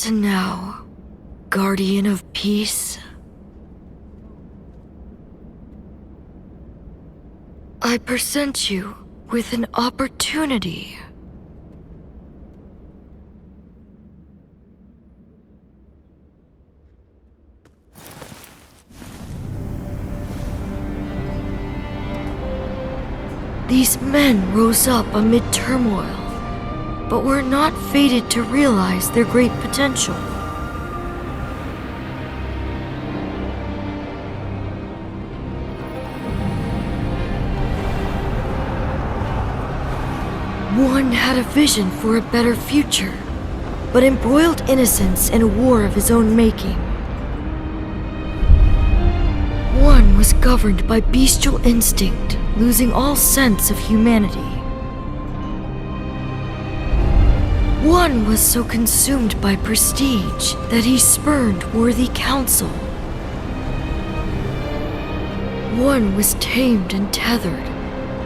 And now, Guardian of Peace, I present you with an opportunity. These men rose up amid turmoil, but were not fated to realize their great potential. One had a vision for a better future, but embroiled innocence in a war of his own making. One was governed by bestial instinct, losing all sense of humanity. One was so consumed by prestige that he spurned worthy counsel. One was tamed and tethered,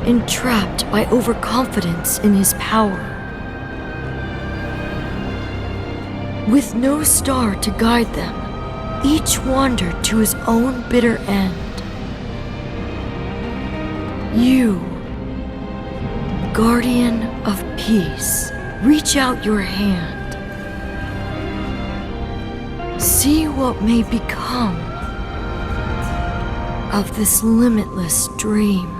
entrapped by overconfidence in his power. With no star to guide them, each wandered to his own bitter end. You, Guardian of Peace, reach out your hand. See what may become of this limitless dream.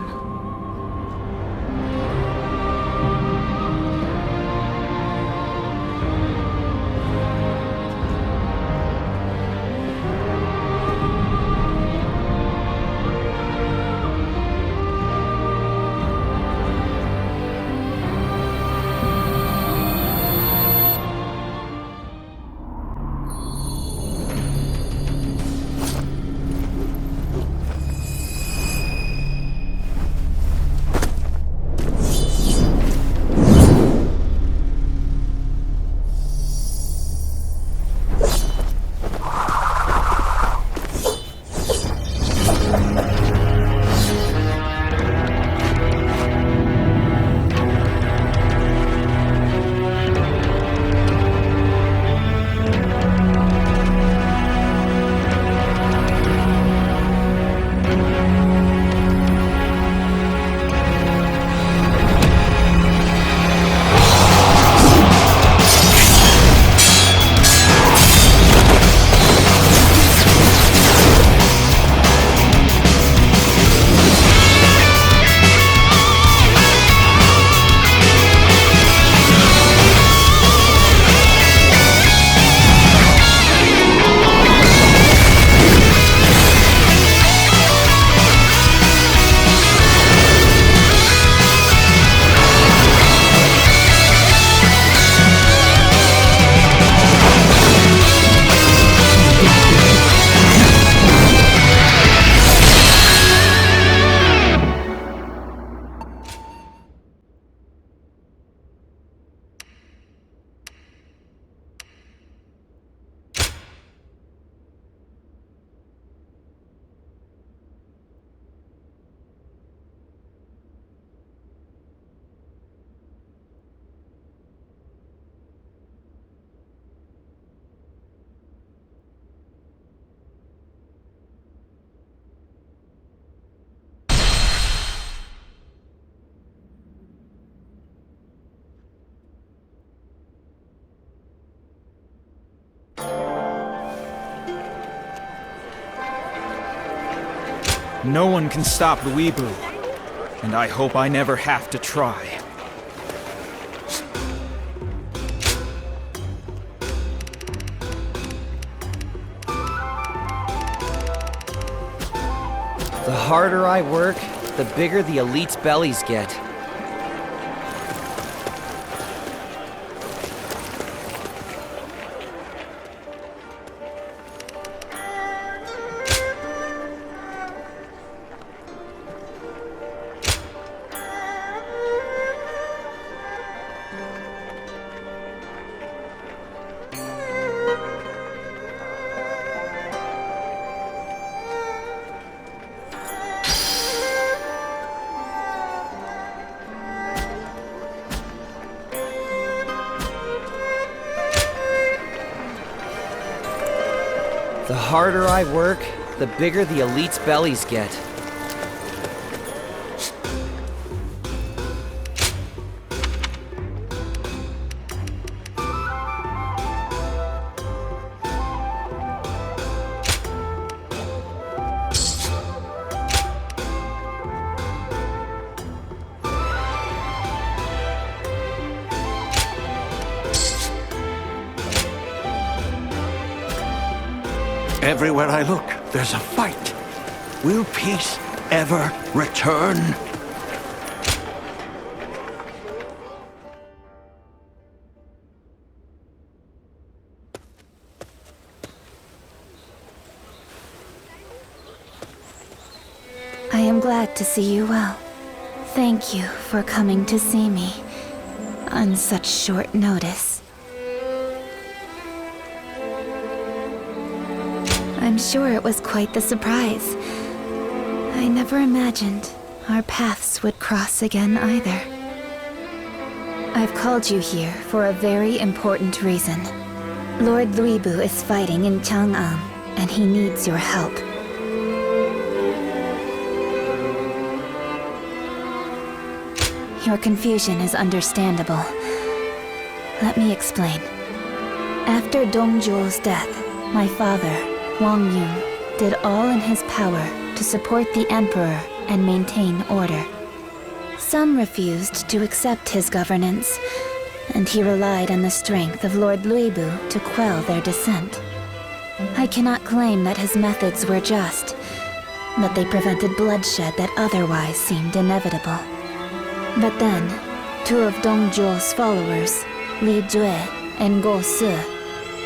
No one can stop the Weeblue, and I hope I never have to try. The harder I work, the bigger the elite's bellies get. harder I work, the bigger the elite's bellies get. Everywhere I look, there's a fight. Will peace ever return? I am glad to see you well. Thank you for coming to see me on such short notice. I'm sure it was quite the surprise. I never imagined our paths would cross again either. I've called you here for a very important reason. Lord D.W.O is fighting in Chang'an, and he needs your help. Your confusion is understandable. Let me explain. After D.W.O's death, my father, Wang Yun, did all in his power to support the Emperor and maintain order. Some refused to accept his governance, and he relied on the strength of Lord D.W.O to quell their dissent. I cannot claim that his methods were just, but they prevented bloodshed that otherwise seemed inevitable. But then, two of D.W.O's followers, Li Jue and Go Se,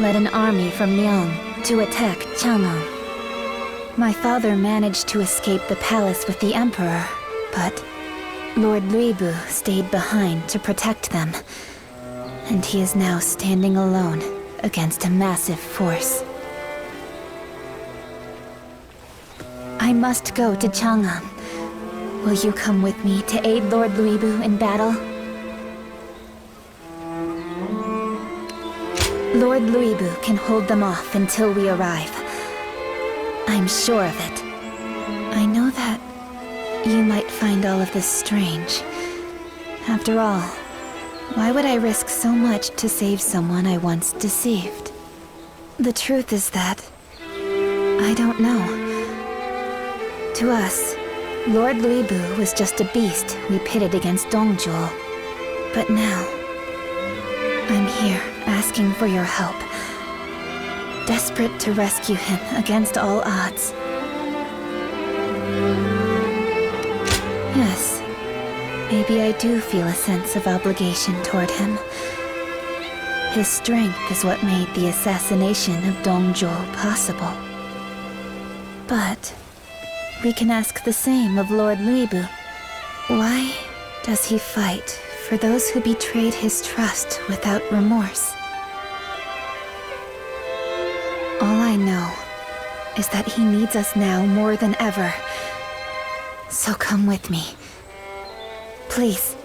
led an army from Liang to attack Chang'an. My father managed to escape the palace with the Emperor, but Lord D.W.O stayed behind to protect them, and he is now standing alone against a massive force. I must go to Chang'an. Will you come with me to aid Lord D.W.O in battle? Lord D.W.O can hold them off until we arrive. I'm sure of it. I know that you might find all of this strange. After all, why would I risk so much to save someone I once deceived? The truth is that I don't know. To us, Lord D.W.O was just a beast we pitted against D.W.O. But now, I'm here asking for your help. Desperate to rescue him against all odds. Yes, maybe I do feel a sense of obligation toward him. His strength is what made the assassination of D.W.O possible. But we can ask the same of Lord D.W.O. Why does he fight for those who betrayed his trust without remorse? All I know is that he needs us now more than ever. So come with me. Please.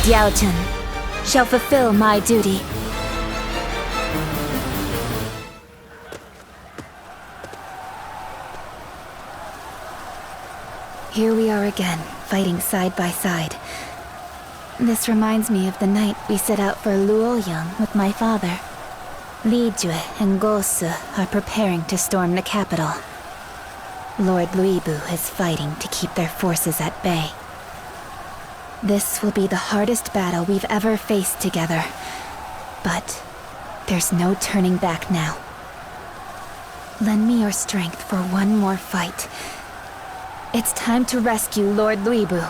D.W.O shall fulfill my duty. Here we are again, fighting side by side. This reminds me of the night we set out for Luoyang with my father. Li Jue and Gosu are preparing to storm the capital. Lord Luibu is fighting to keep their forces at bay. This will be the hardest battle we've ever faced together. But there's no turning back now. Lend me your strength for one more fight. It's time to rescue Lord Luibu.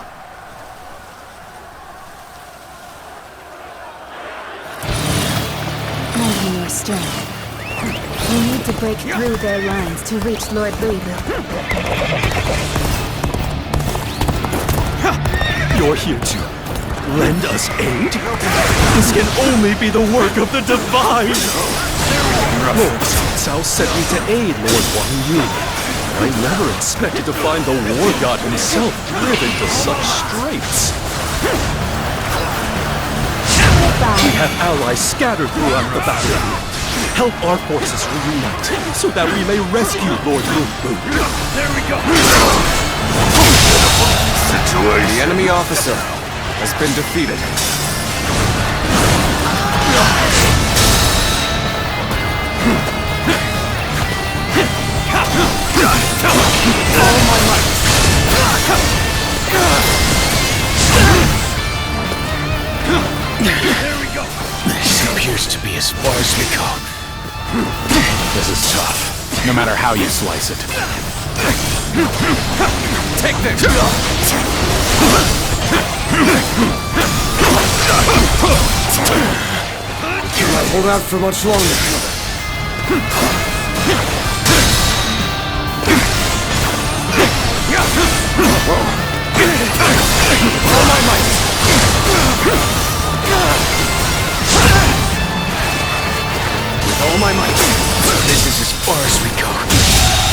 Lend me your strength. We need to break through their lines to reach Lord Luibu. You're here to lend us aid? This can only be the work of the Divine! Lord Cao sent me to aid Lord Wang Yun. I never expected to find the war god himself driven to such straits. We have allies scattered throughout the battlefield. Help our forces reunite, so that we may rescue Lord Luibu. There we go! The enemy officer has been defeated. All my might! There we go! This appears to be as far as we go. This is tough, no matter how you slice it. Take this! Cannot hold out for much longer. All my might! With all my might. This is as far as we go.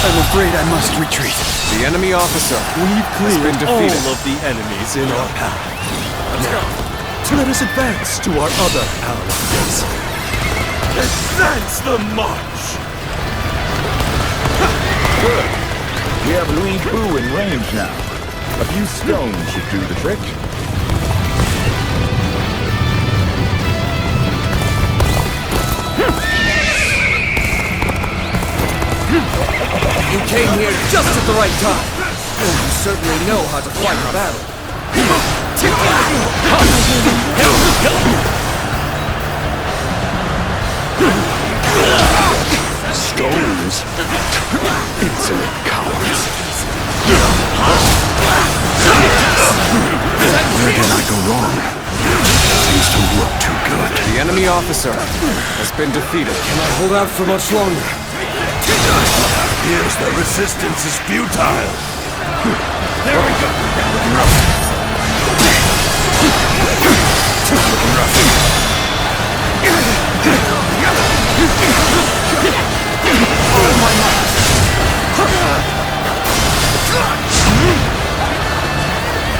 I'm afraid I must retreat. The enemy officer We've has been cleared all defeated. of the enemies in our path. Now, let us advance to our other allies. Advance the march! Good. We have Luibu in range now. A few stones should do the trick. You came here just at the right time. You certainly know how to fight a battle. Stones? Insolent cowards. Where did I go wrong? Seems to look too good. The enemy officer has been defeated. Cannot hold out for much longer. Here's the resistance is futile. There we go!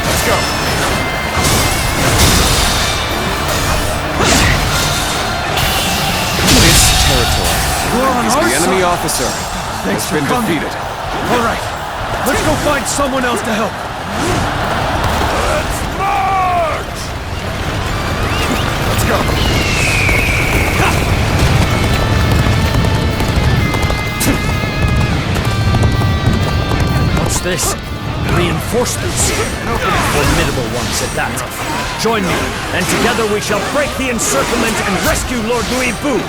Let's go! This territory is the enemy officer has been defeated. All right, let's go find someone else to help. Let's march! Let's go! What's this? Reinforcements. Formidable ones at that. Join me, and together we shall break the encirclement and rescue Lord Luibu.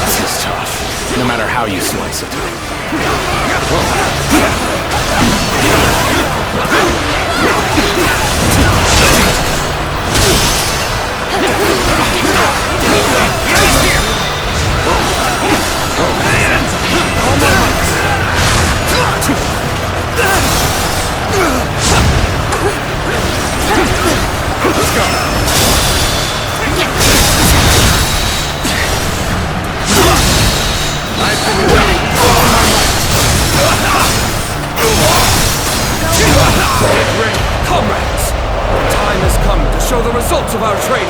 This is tough, no matter how you slice it. Let's go! the results of our training.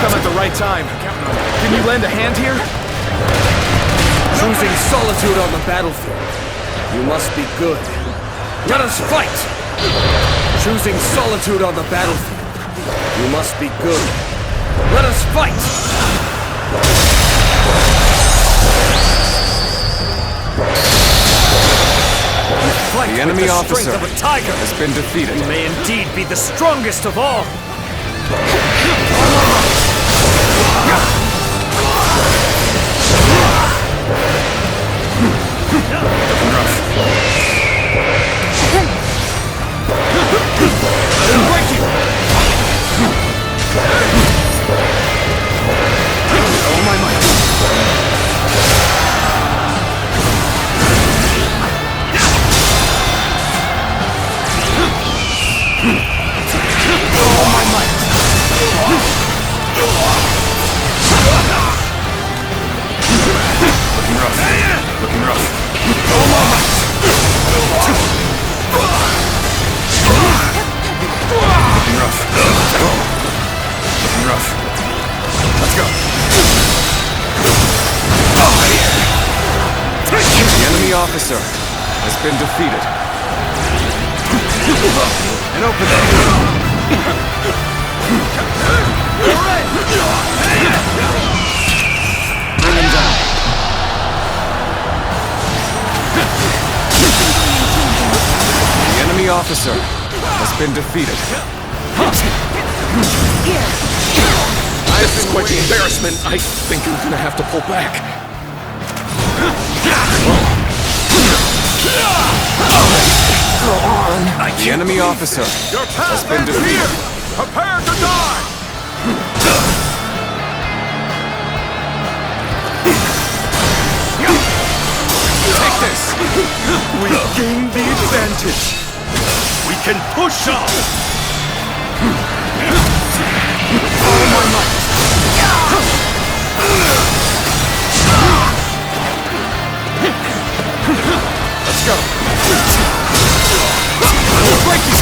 Come at the right time. Can you lend a hand here? Choosing solitude on the battlefield. You must be good. Let us fight! Choosing solitude on the battlefield. You must be good. Let us fight! The enemy officer Of a tiger. has been defeated. You may indeed be the strongest of all. The officer has been defeated. An opening. Bring him down. The enemy officer has been defeated. This is quite the embarrassment. I think I'm gonna have to pull back. The enemy officer has been defeated. Prepare to die! Take this! We gain the advantage! We can push on! All my might! Let's go! We'll break you!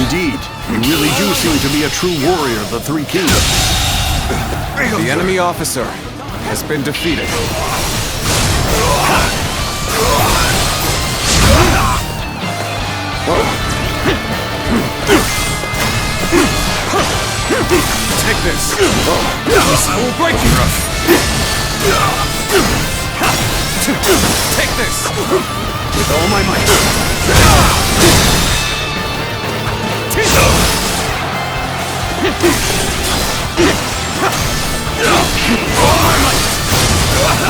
Indeed, you really do seem to be a true warrior of the Three Kingdoms. The enemy officer has been defeated. Take this! I will break you! Take this! With all my might! All my might!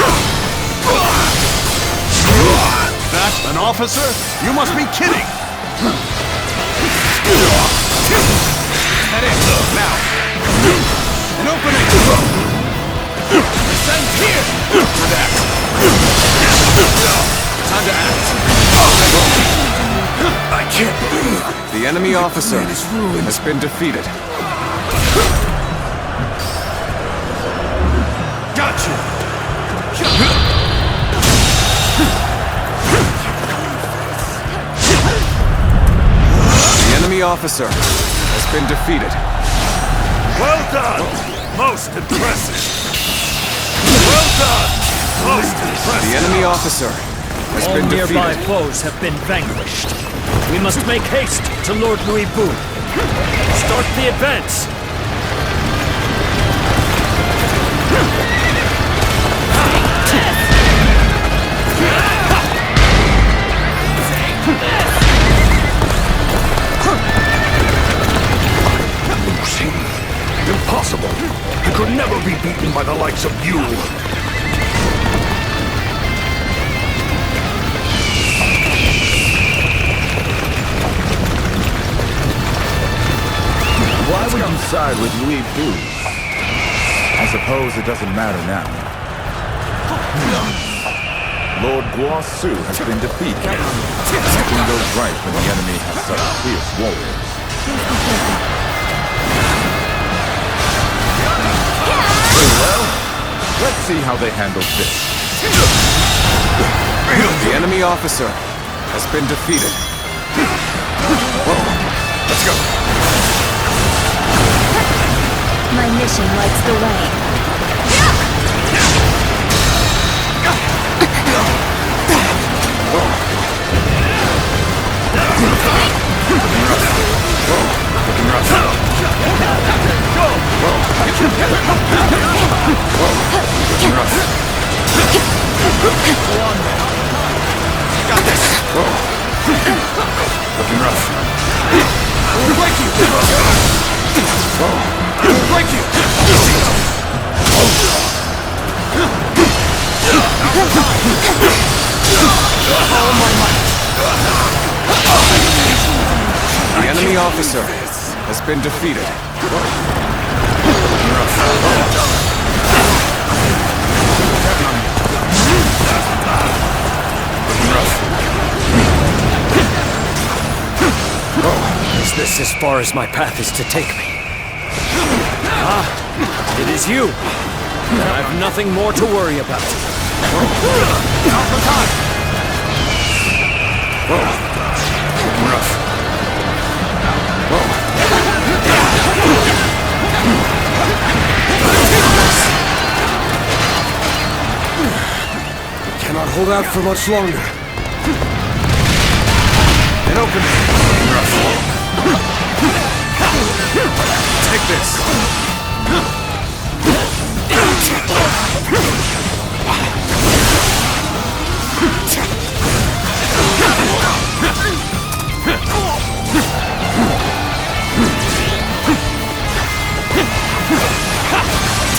That an officer? You must be kidding! Head in, now! An opening! Send here! For that! Time to act! I can't believe The enemy officer has been defeated. Gotcha! The enemy officer has been defeated. Well done! Most impressive! Well done! Most impressive! The enemy officer has All been nearby defeated. foes have been vanquished. We must make haste to Lord Louis Bu. Start the advance. Lucy, impossible! I could never be beaten by the likes of you! Why would you side with Louis Bu? I suppose it doesn't matter now. Lord D.W.O has been defeated. Nothing goes right when the enemy has such fierce warriors. Very well. Let's see how they handle this. The enemy officer has been defeated. Whoa. Let's go. My mission lights the way. Got this. Looking rough. We'll break you. We'll break you. The enemy officer has been defeated. Is this as far as my path is to take me? Ah, it is you. I have nothing more to worry about. Cannot hold out for much longer. It opened. Take this.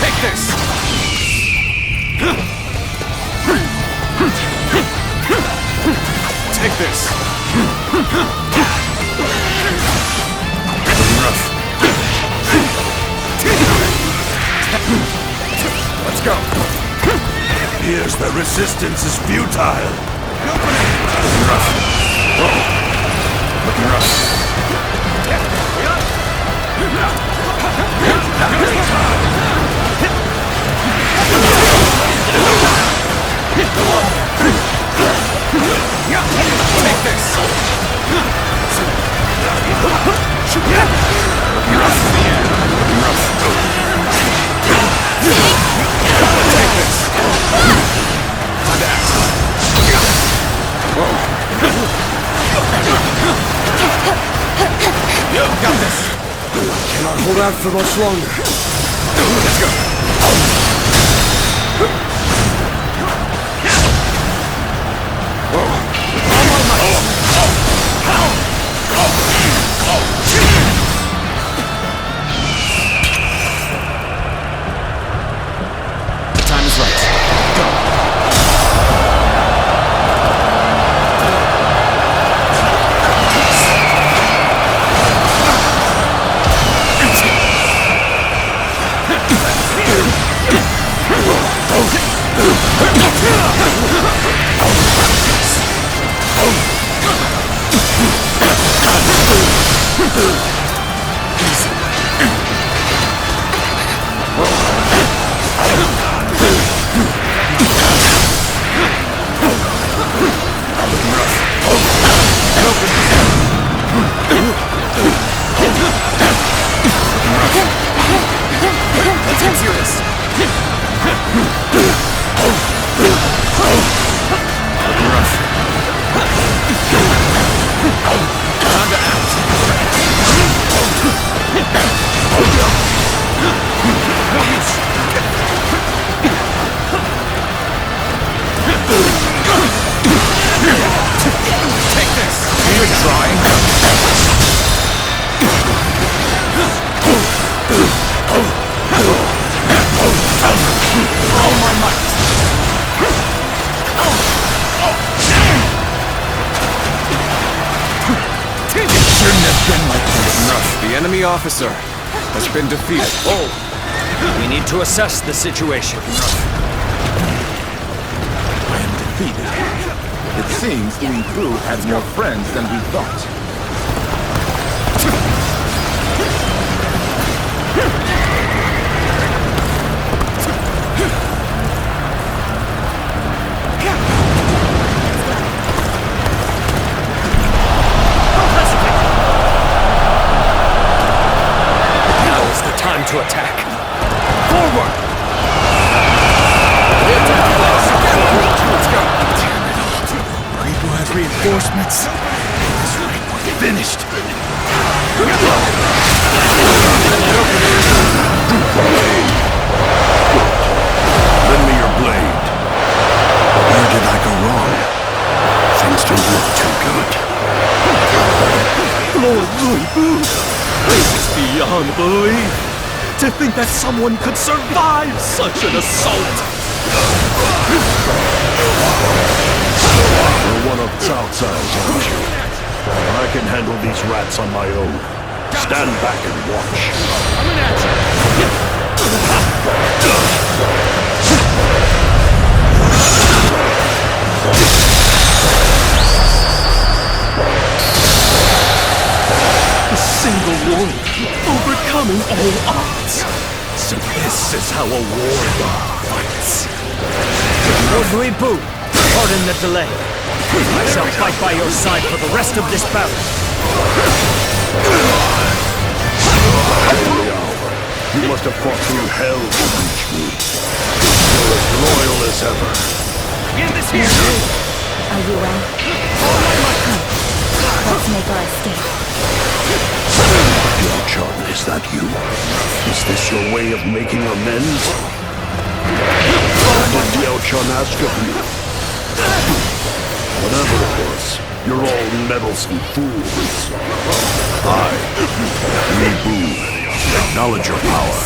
Take this. Take this. Let's go. Here's the resistance is futile. Looking rough. Looking rough. Take this. Looking rough. Looking rough. Take this. Time to act. Whoa. Got this. Cannot hold out for much longer. Let's go. Whoa. All my might. The time is right. Go. The enemy officer has been defeated. Oh, we need to assess the situation. I am defeated. It seems D.W.O had more friends than we thought. to attack. Forward! Weebu has reinforcements. That's right, we're finished. Lend me your blade. Where did I go wrong? Things don't look too good. Lord Weebu, this is beyond belief. To think that someone could survive such an assault. You're one of Cao Cao's, aren't you? I can handle these rats on my own. Stand back and watch. Coming at you! A single warrior, overcoming all odds. So this is how a warrior fights. Lord Weebu, pardon the delay. I shall fight by your side for the rest of this battle. You must have fought through hell to reach me. You're as loyal as ever. End this here! Are you well? Come, let's make our escape. Diao-chan, is that you? Is this your way of making amends? What did Diao-chan ask of you? Whatever it was, you're all meddlesome fools. I, Weebu, acknowledge your power.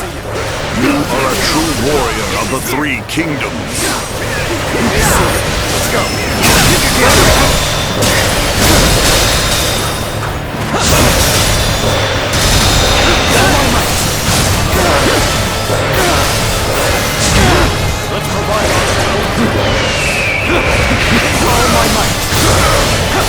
You are a true warrior of the Three Kingdoms. Let's go! Let's provide ourselves. All my might.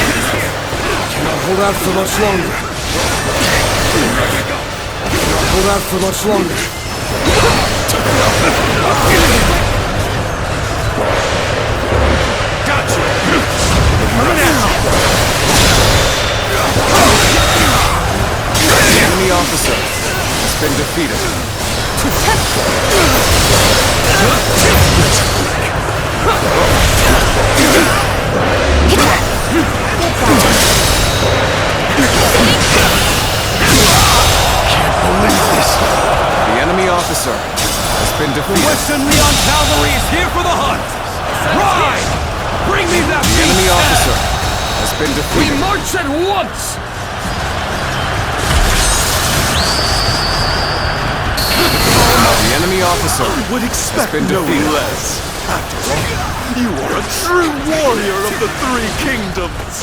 Cannot hold out for much longer. Cannot hold out for much longer. Gotcha! Coming out! The enemy officer has been defeated. The enemy officer has been defeated. Western Leon Cavalry is here for the hunt! Ride! Bring me that The enemy beast officer has been We defeated. march at once! The enemy officer Would has expect been no defeated. less. After all, you are a true warrior of the Three Kingdoms.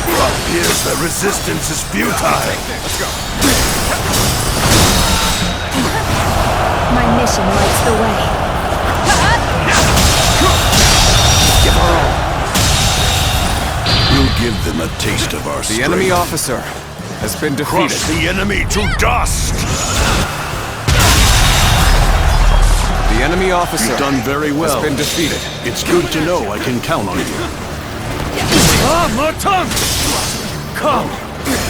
Appears that resistance is futile. Let's go. My mission lights the way. Give our all. We'll give them a taste of our The strength. enemy officer has been defeated. Crush the enemy to dust! The enemy officer You've done very well. has been defeated. It's good to know I can count on you. Ah, more tongue! Come!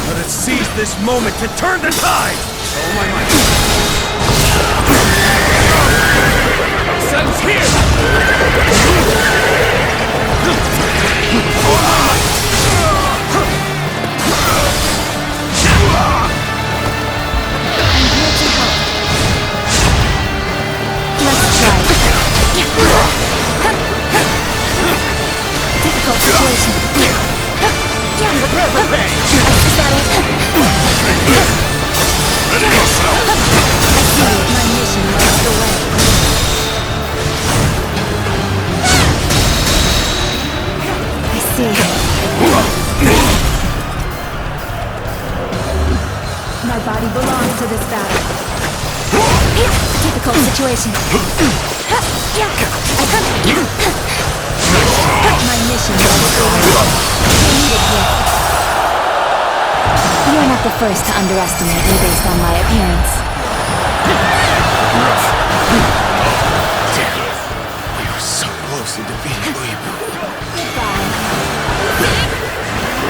Let us seize this moment to turn the tide! Oh my might! Sense here! Oh my might! Let's try. Difficult situation. Prepare for pain! Is that it? Ready yourself! I see it. My mission lights the way. I see. My body belongs to this battle. Difficult situation. My mission lights the way. We need it here. You're not the first to underestimate me based on my appearance. Damn. We were so close to defeating Weebu.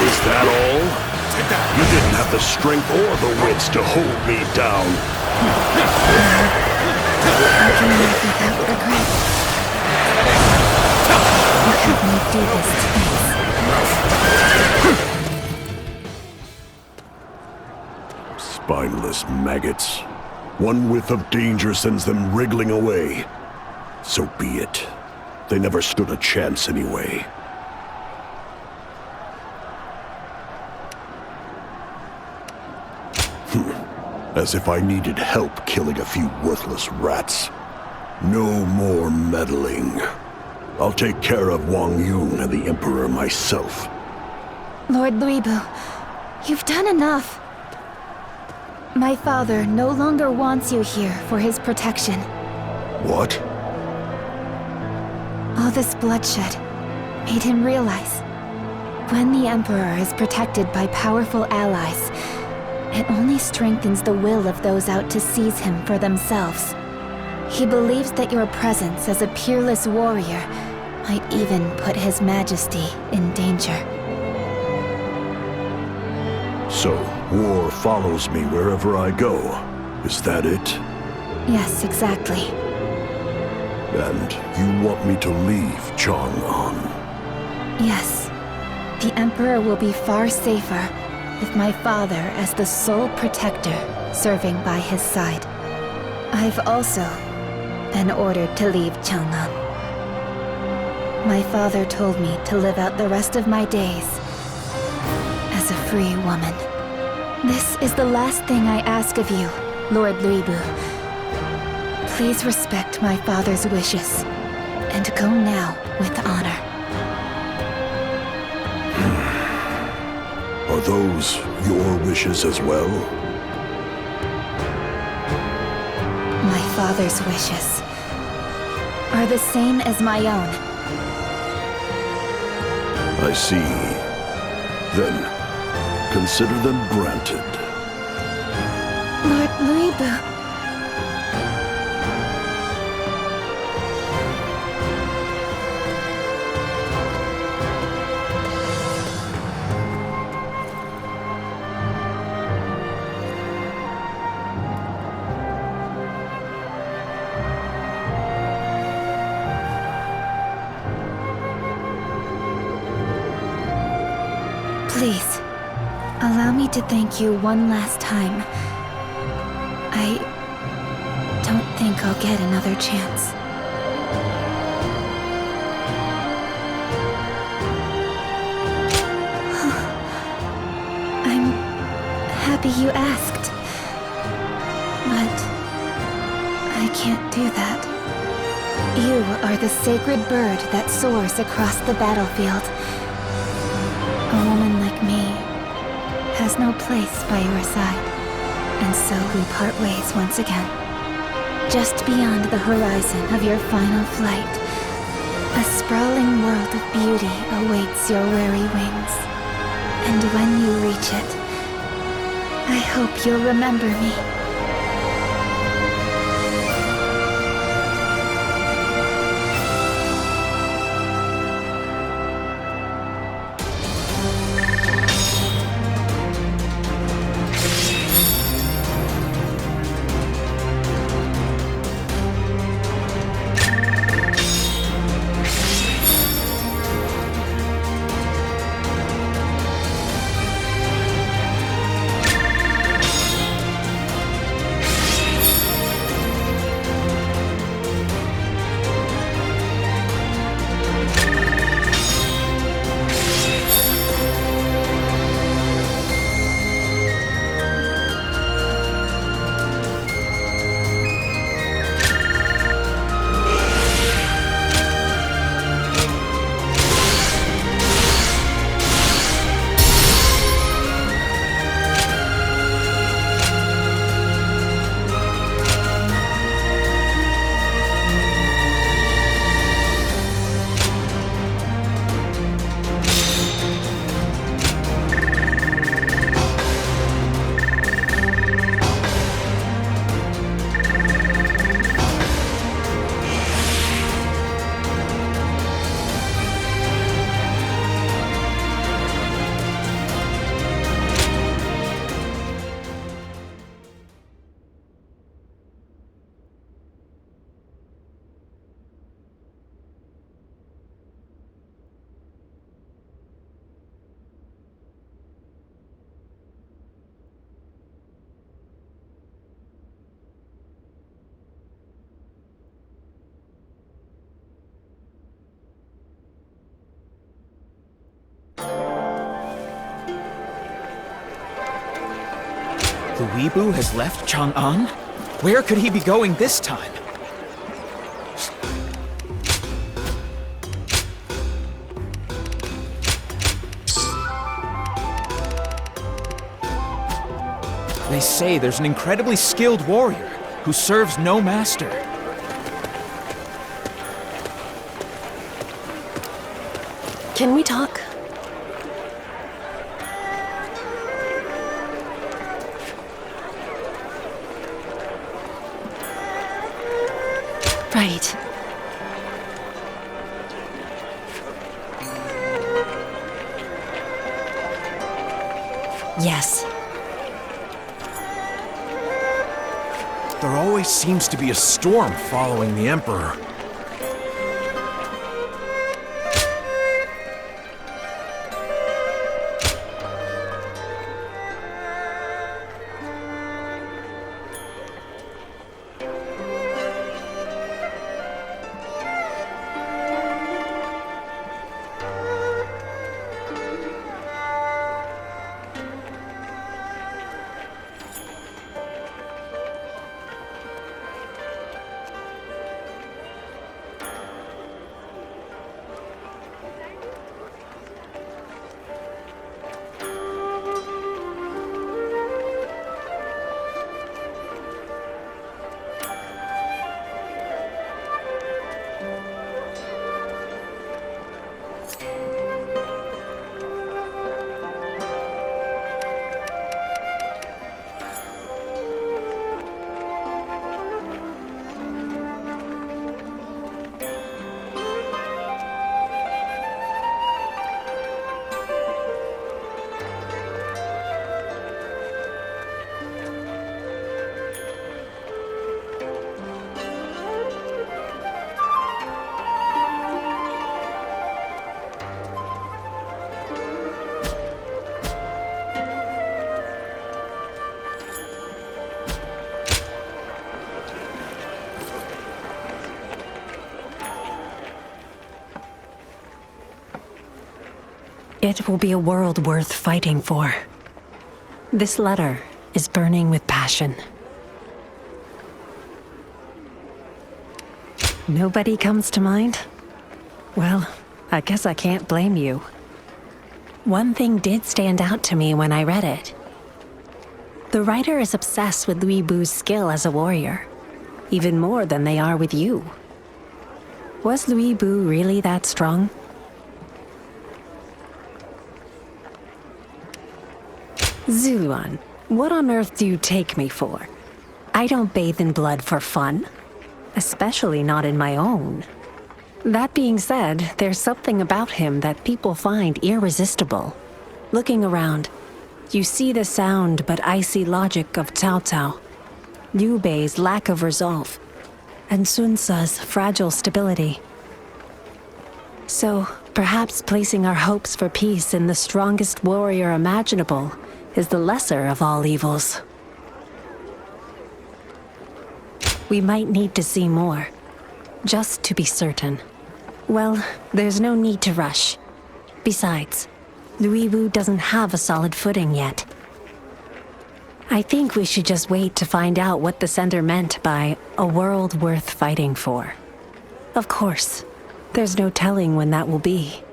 Is that all? You didn't have the strength or the wits to hold me down. I can live without regret. You helped me do this twice. Spineless maggots. One whiff of danger sends them wriggling away. So be it. They never stood a chance anyway. As if I needed help killing a few worthless rats. No more meddling. I'll take care of Wang Yun and the Emperor myself. Lord Luibu, you've done enough. My father no longer wants you here for his protection. What? All this bloodshed made him realize when the Emperor is protected by powerful allies, it only strengthens the will of those out to seize him for themselves. He believes that your presence as a peerless warrior might even put His Majesty in danger. So, war follows me wherever I go. Is that it? Yes, exactly. And you want me to leave Chang'an? Yes. The Emperor will be far safer with my father as the sole protector serving by his side. I've also been ordered to leave Chang'an. My father told me to live out the rest of my days as a free woman. This is the last thing I ask of you, Lord Luibu. Please respect my father's wishes and go now with honor. Are those your wishes as well? My father's wishes are the same as my own. I see. Then, consider them granted. Lord Luibu. Please, allow me to thank you one last time. I don't think I'll get another chance. I'm happy you asked. But I can't do that. You are the sacred bird that soars across the battlefield. A woman like me has no place by your side, and so we part ways once again. Just beyond the horizon of your final flight, a sprawling world of beauty awaits your weary wings. And when you reach it, I hope you'll remember me. The Weebu has left Chang'an? Where could he be going this time? They say there's an incredibly skilled warrior who serves no master. Can we talk? Right. Yes. There always seems to be a storm following the Emperor. It will be a world worth fighting for. This letter is burning with passion. Nobody comes to mind? Well, I guess I can't blame you. One thing did stand out to me when I read it. The writer is obsessed with Weebu's skill as a warrior, even more than they are with you. Was Weebu really that strong? Zuluan, what on earth do you take me for? I don't bathe in blood for fun. Especially not in my own. That being said, there's something about him that people find irresistible. Looking around, you see the sound but icy logic of Cao Cao, Liu Bei's lack of resolve, and Sun Ce's fragile stability. So, perhaps placing our hopes for peace in the strongest warrior imaginable is the lesser of all evils. We might need to see more, just to be certain. Well, there's no need to rush. Besides, Weebu doesn't have a solid footing yet. I think we should just wait to find out what the sender meant by a world worth fighting for. Of course, there's no telling when that will be.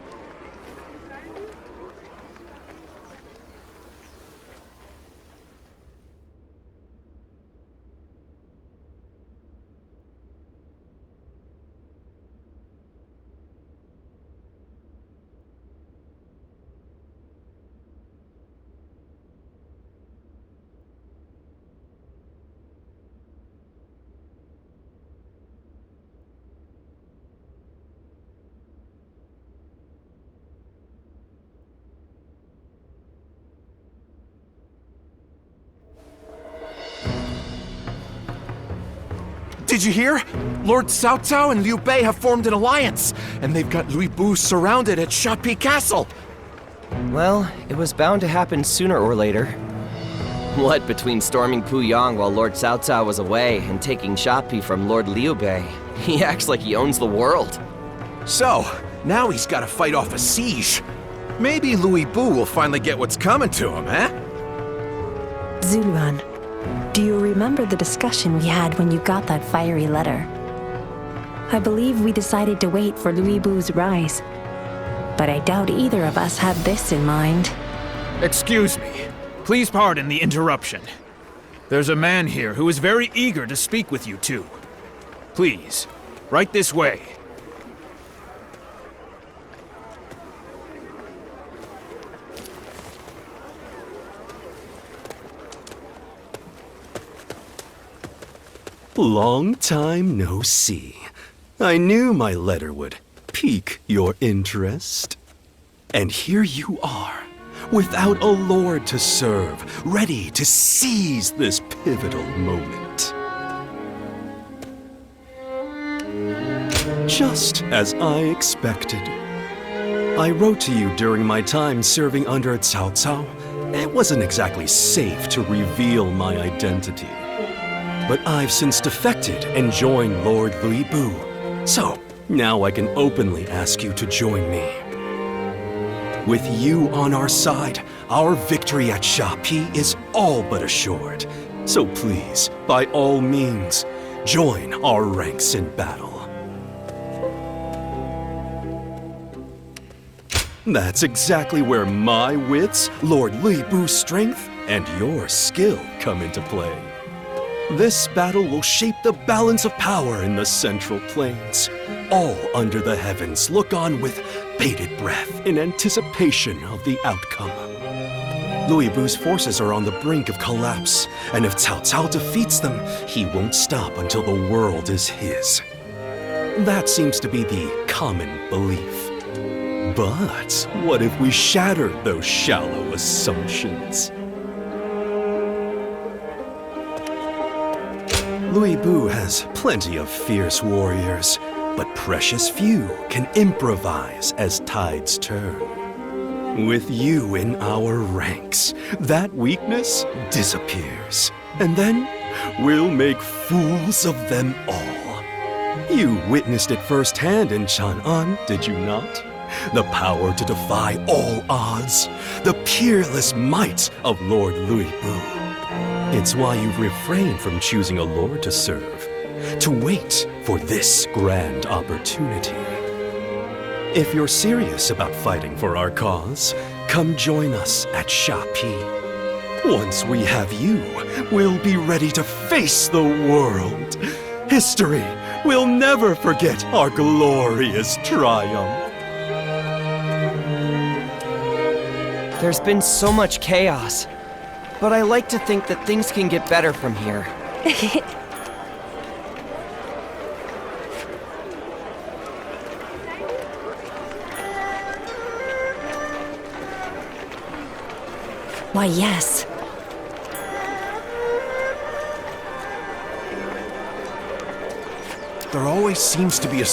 Did you hear? Lord Cao Cao and Liu Bei have formed an alliance, and they've got Weebu surrounded at Shapi Castle. Well, it was bound to happen sooner or later. What between storming Puyang while Lord Cao Cao was away and taking Shapi from Lord Liu Bei, he acts like he owns the world. So, now he's got to fight off a siege. Maybe Weebu will finally get what's coming to him, eh? Zuluan, Do you remember the discussion we had when you got that fiery letter? I believe we decided to wait for Louis Bu's rise. But I doubt either of us had this in mind. Excuse me. Please pardon the interruption. There's a man here who is very eager to speak with you two. Please, right this way. Long time no see. I knew my letter would pique your interest. And here you are, without a lord to serve, ready to seize this pivotal moment. Just as I expected. I wrote to you during my time serving under Cao Cao. It wasn't exactly safe to reveal my identity. But I've since defected and joined Lord Louis Bu. So, now I can openly ask you to join me. With you on our side, our victory at Shapi is all but assured. So please, by all means, join our ranks in battle. That's exactly where my wits, Lord Louis Bu's strength, and your skill come into play. This battle will shape the balance of power in the Central Plains. All under the heavens look on with bated breath in anticipation of the outcome. Louis Bu's forces are on the brink of collapse, and if Cao Cao defeats them, he won't stop until the world is his. That seems to be the common belief. But what if we shatter those shallow assumptions? Louis Bu has plenty of fierce warriors, but precious few can improvise as tides turn. With you in our ranks, that weakness disappears. And then, we'll make fools of them all. You witnessed it firsthand in Chang'an, did you not? The power to defy all odds, the peerless might of Lord Louis Bu. It's why you've refrained from choosing a lord to serve, to wait for this grand opportunity. If you're serious about fighting for our cause, come join us at Shapi. Once we have you, we'll be ready to face the world. History will never forget our glorious triumph. There's been so much chaos. But I like to think that things can get better from here. Why, yes. There always seems to be a